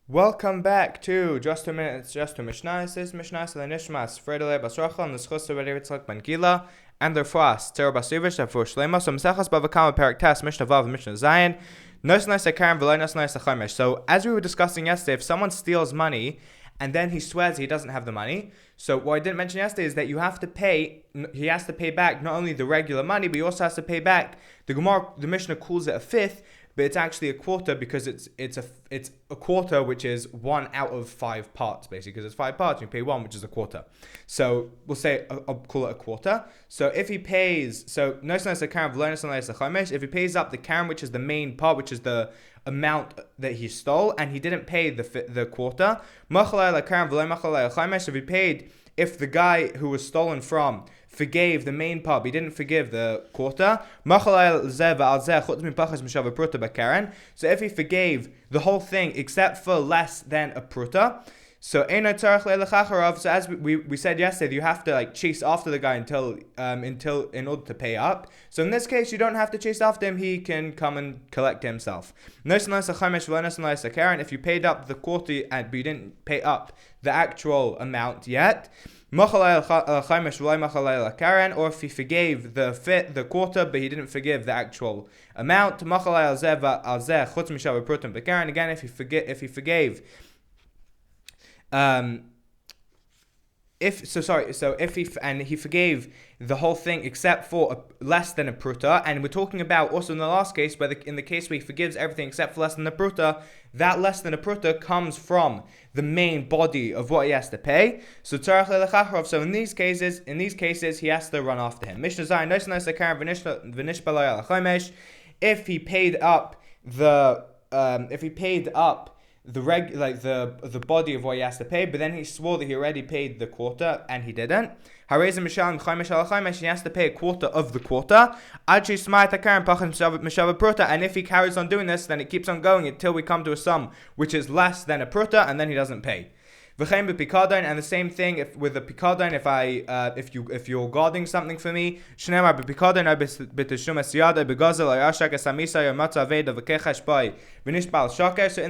Welcome back to Just a Minute, it's just a Mishnah. This is Mishnah Nishmas, Fredele Basracha, and the Schus of Yitzchak Ben Gila, and their Frost, Terra Basivish, and for Shlema. So, Mesachas Bava Kama Perak Tas, Mishnah Vav, Mishnah Zayin, Nosnais Akarim, Velay Nosnais Achamesh. So, as we were discussing yesterday, if someone steals money and then he swears he doesn't have the money, so what I didn't mention yesterday is that you have to pay, he has to pay back not only the regular money, but he also has to pay back, the Mishnah calls it a fifth, but it's actually a quarter because it's a quarter which is 1 out of 5 parts basically, because it's 5 parts and you pay 1, which is a quarter. So we'll say I'll call it a quarter. So if he pays, if he pays up the karen, which is the main part, which is the amount that he stole, and he didn't pay the quarter, if he paid, if the guy who was stolen from forgave the main part, but he didn't forgive the quarter. So if he forgave the whole thing except for less than a pruta, so as we said yesterday, you have to chase after the guy until in order to pay up. So in this case, you don't have to chase after him; he can come and collect himself. If you paid up the quarter but you didn't pay up the actual amount yet, or if he forgave the quarter but he didn't forgive the actual amount, again, if he forgave he forgave the whole thing except for less than a pruta, and we're talking about also in the last case, but in the case where he forgives everything except for less than a pruta, that less than a pruta comes from the main body of what he has to pay. So in these cases he has to run after him. If he paid up the the body of what he has to pay, but then he swore that he already paid the quarter and he didn't, he has to pay a quarter of the quarter. And if he carries on doing this, then it keeps on going until we come to a sum which is less than a pruta, and then he doesn't pay. And the same thing with the pikadon. If you're guarding something for me, so in the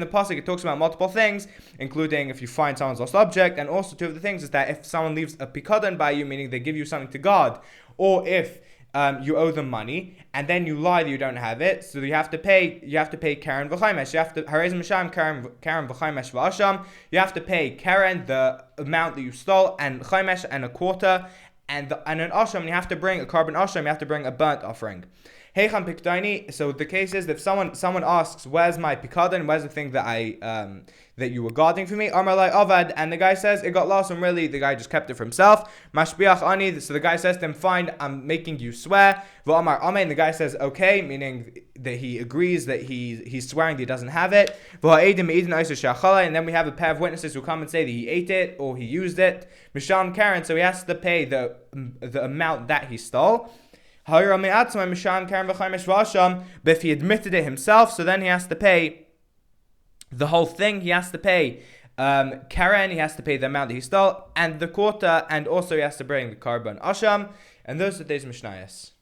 pasuk it talks about multiple things, including if you find someone's lost object, and also two of the things is that if someone leaves a pikadon by you, meaning they give you something to guard, or if you owe them money and then you lie that you don't have it, so you have to pay karen v'chaimesh. You have to karen v'chaimesh v'asham. You have to pay karen, the amount that you stole, and chaimesh, and a quarter, and an asham. You have to bring a carbon asham. You have to bring a burnt offering. So the case is that if someone asks, "Where's my pikadon? Where's the thing that that you were guarding for me?" Amar lai avad, and the guy says it got lost, and really the guy just kept it for himself. Mashbiach ani. So the guy says to him, "Fine, I'm making you swear." V'amar amen. The guy says, "Okay," meaning that he agrees that he's swearing that he doesn't have it. And then we have a pair of witnesses who come and say that he ate it or he used it. Misham Karen. So he has to pay the amount that he stole. But if he admitted it himself, so then he has to pay the whole thing. He has to pay Karen, he has to pay the amount that he stole, and the quarter, and also he has to bring the carbon asham. And those are today's Mishnayos.